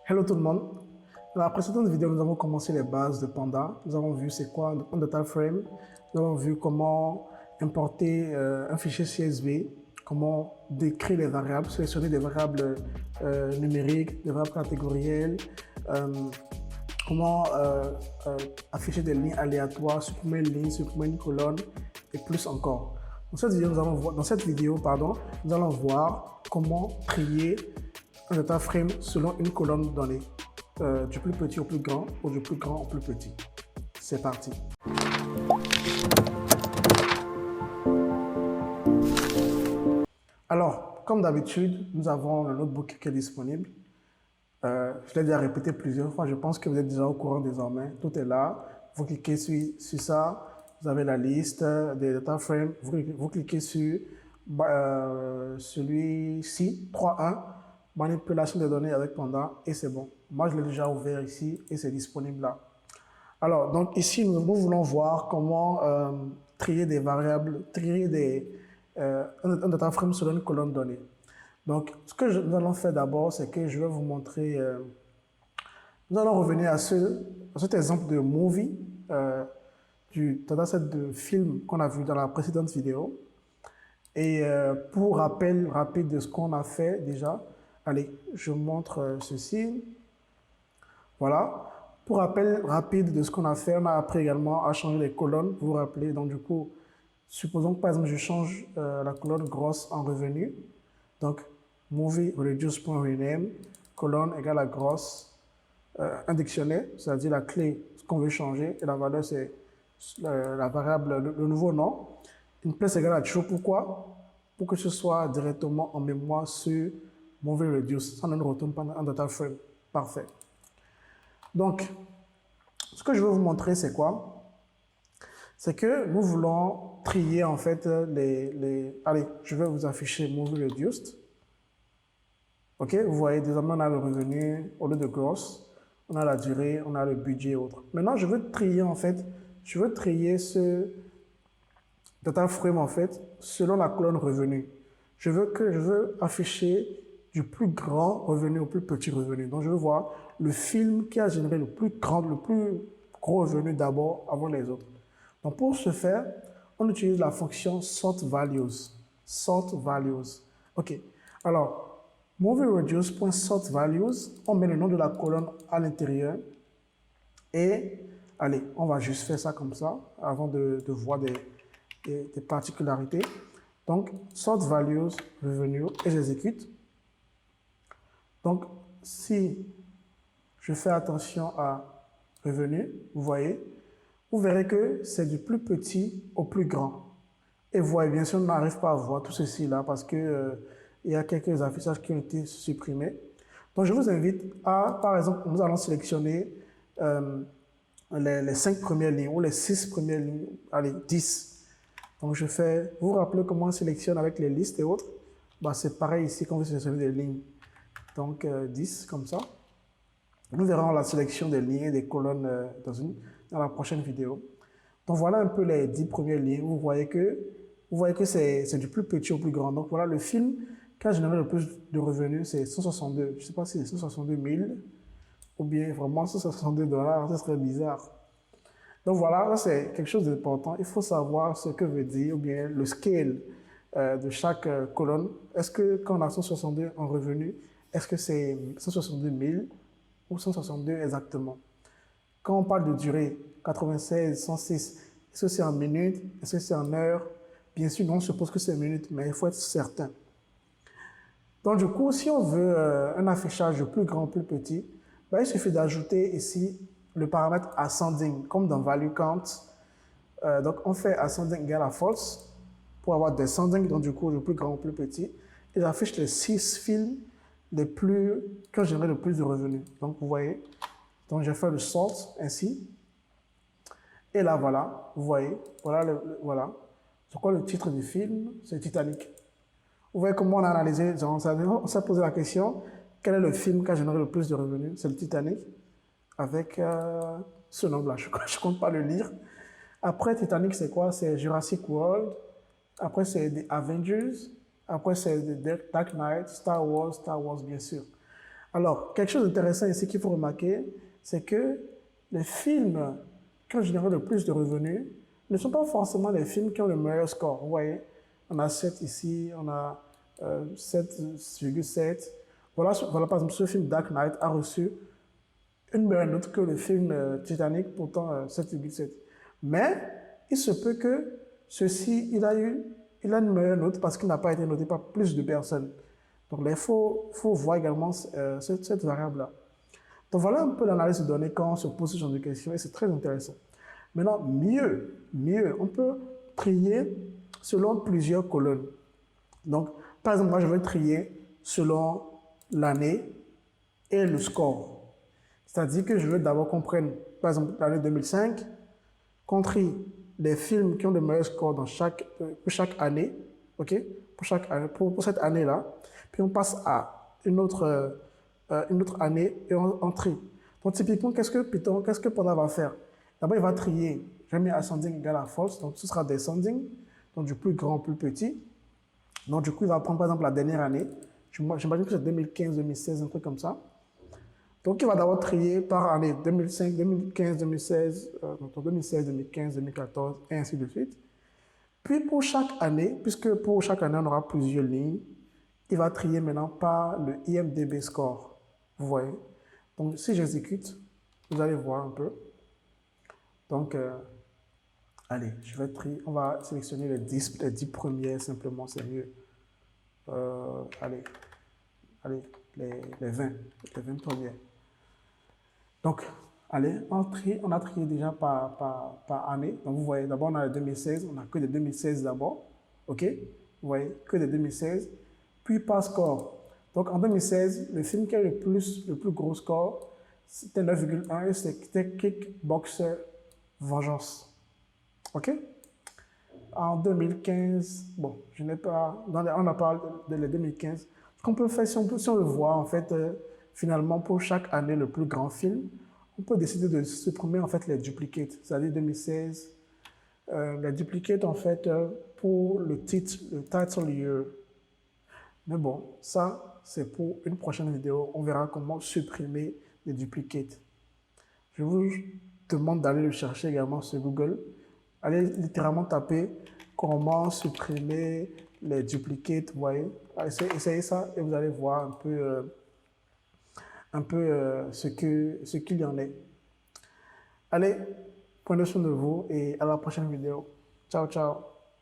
Hello tout le monde. Dans la précédente vidéo, nous avons commencé les bases de Panda. Nous avons vu c'est quoi un data frame. Nous avons vu comment importer un fichier CSV, comment décrire les variables, sélectionner des variables numériques, des variables catégorielles, euh, comment afficher des lignes aléatoires, supprimer une ligne, supprimer une colonne et plus encore. Dans cette vidéo, nous allons voir comment trier un data frame selon une colonne donnée, du plus petit au plus grand ou du plus grand au plus petit. C'est parti. Alors, comme d'habitude, nous avons le notebook qui est disponible. Je l'ai déjà répété plusieurs fois, je pense que vous êtes déjà au courant désormais. Tout est là. Vous cliquez sur ça, vous avez la liste des data frames. Vous cliquez sur celui-ci, 3.1, manipulation des données avec Panda, et c'est bon. Moi, je l'ai déjà ouvert ici et c'est disponible là. Alors, donc ici, nous voulons voir comment trier des variables, un data frame selon une colonne donnée. Donc, ce que nous allons faire d'abord, c'est que je vais vous montrer, nous allons revenir à cet exemple de movie, du dataset de film qu'on a vu dans la précédente vidéo. Et pour rappel rapide de ce qu'on a fait déjà, allez, je vous montre ceci. Voilà. Pour rappel rapide de ce qu'on a fait, on a appris également à changer les colonnes, vous vous rappelez. Donc du coup, supposons que par exemple je change la colonne grosse en revenu. Donc, movie reduce.rename, colonne égale à grosse, un dictionnaire, c'est-à-dire la clé, ce qu'on veut changer, et la valeur c'est la variable, le nouveau nom. Une place égale à true, pourquoi? Pour que ce soit directement en mémoire sur movie reduce, ça ne nous retourne pas un data frame. Parfait. Donc, ce que je veux vous montrer, c'est quoi? C'est que nous voulons trier en fait Allez, je vais vous afficher movie reduced. Ok, vous voyez, désormais on a le revenu au lieu de gross, on a la durée, on a le budget et autres. Maintenant, je veux trier en fait, je veux trier ce data frame en fait selon la colonne revenu. Je veux afficher du plus grand revenu au plus petit revenu. Donc je veux voir le film qui a généré le plus gros revenu d'abord avant les autres. Donc pour ce faire, on utilise la fonction sort values. Sort values. Ok. Alors, moviereduce.sortValues, on met le nom de la colonne à l'intérieur. Et allez, on va juste faire ça comme ça avant de voir des particularités. Donc, sort values, revenu, et j'exécute. Donc, si je fais attention à revenu, vous voyez, vous verrez que c'est du plus petit au plus grand. Et vous voyez, bien sûr, on n'arrive pas à voir tout ceci là parce que il y a quelques affichages qui ont été supprimés. Donc, je vous invite à, par exemple, nous allons sélectionner les 5 premières lignes ou les 6 premières lignes, allez, 10. Donc, je fais, vous vous rappelez comment on sélectionne avec les listes et autres? Bah, c'est pareil ici quand vous sélectionnez des lignes. Donc, 10 comme ça. Nous verrons la sélection des lignes et des colonnes dans la prochaine vidéo. Donc, voilà un peu les 10 premières lignes. Vous voyez que c'est du plus petit au plus grand. Donc, voilà le film qui a généré le plus de revenus, c'est 162. Je ne sais pas si c'est 162 000 ou bien vraiment 162 $, ce serait bizarre. Donc voilà, là c'est quelque chose d'important. Il faut savoir ce que veut dire, ou bien le scale de chaque colonne. Est-ce que quand on a 162 en revenu, est-ce que c'est 162 000 ou 162 exactement? Quand on parle de durée, 96, 106, est-ce que c'est en minutes? Est-ce que c'est en heures? Bien sûr, non, on suppose que c'est en minutes, mais il faut être certain. Donc du coup, si on veut un affichage plus grand, plus petit, ben, il suffit d'ajouter ici le paramètre ascending, comme dans value count. Donc on fait ascending égale à false pour avoir descending, donc du coup le plus grand ou plus petit. Et j'affiche les 6 films qui ont généré le plus de revenus. Donc vous voyez, donc j'ai fait le sort ainsi. Et là voilà, vous voyez, voilà. C'est quoi le titre du film? C'est Titanic. Vous voyez comment on a analysé, on s'est posé la question, quel est le film qui a généré le plus de revenus? C'est le Titanic, avec ce nom-là, je ne compte pas le lire. Après Titanic, c'est quoi? C'est Jurassic World, après c'est The Avengers, après c'est The Dark Knight, Star Wars bien sûr. Alors, quelque chose d'intéressant ici qu'il faut remarquer, c'est que les films qui ont généré le plus de revenus ne sont pas forcément les films qui ont le meilleur score. Vous voyez, on a 7 ici, on a 7,7. Voilà, par exemple, ce film Dark Knight a reçu une meilleure note que le film Titanic, pourtant 7,7. Mais il se peut que ceci, il a une meilleure note parce qu'il n'a pas été noté par plus de personnes. Donc, il faut voir également cette variable-là. Donc, voilà un peu l'analyse de données quand on se pose ce genre de questions et c'est très intéressant. Maintenant, mieux, on peut trier selon plusieurs colonnes. Donc, par exemple, moi, je vais trier selon l'année et le score. C'est-à-dire que je veux d'abord qu'on prenne, par exemple, l'année 2005, qu'on trie les films qui ont le meilleur score pour chaque année, ok, pour cette année-là, puis on passe à une autre année et on trie. Donc typiquement, qu'est-ce que Panda va faire? D'abord, il va trier, je mets ascending égale à false, donc ce sera descending, donc du plus grand au plus petit. Donc du coup, il va prendre par exemple la dernière année, j'imagine que c'est 2015, 2016, un truc comme ça. Donc, il va d'abord trier par année 2005, 2015, 2016, 2016, 2015, 2014, et ainsi de suite. Puis, pour chaque année, puisque pour chaque année, on aura plusieurs lignes, il va trier maintenant par le IMDb score. Vous voyez? Donc, si j'exécute, vous allez voir un peu. Donc, allez, je vais trier. On va sélectionner les 10 premiers, simplement, c'est mieux. Allez, les 20 premiers. Donc, allez, on a trié déjà par année. Donc, vous voyez, d'abord, on a les 2016. On n'a que des 2016 d'abord. OK? Vous voyez, que des 2016. Puis par score. Donc, en 2016, le film qui a le plus gros score, c'était 9,1 et c'était Kickboxer Vengeance. OK? En 2015, bon, je n'ai pas, on a parlé de les 2015. Ce qu'on peut faire, si on le voit, en fait, finalement, pour chaque année, le plus grand film, on peut décider de supprimer, en fait, les duplicates, c'est-à-dire 2016. Les duplicates, en fait, pour le title year. Mais bon, ça, c'est pour une prochaine vidéo. On verra comment supprimer les duplicates. Je vous demande d'aller le chercher également sur Google. Allez littéralement taper comment supprimer les duplicates, vous voyez. Essayez ça et vous allez voir un peu ce qu'il y en est. Allez, prenez soin de vous et à la prochaine vidéo. Ciao, ciao.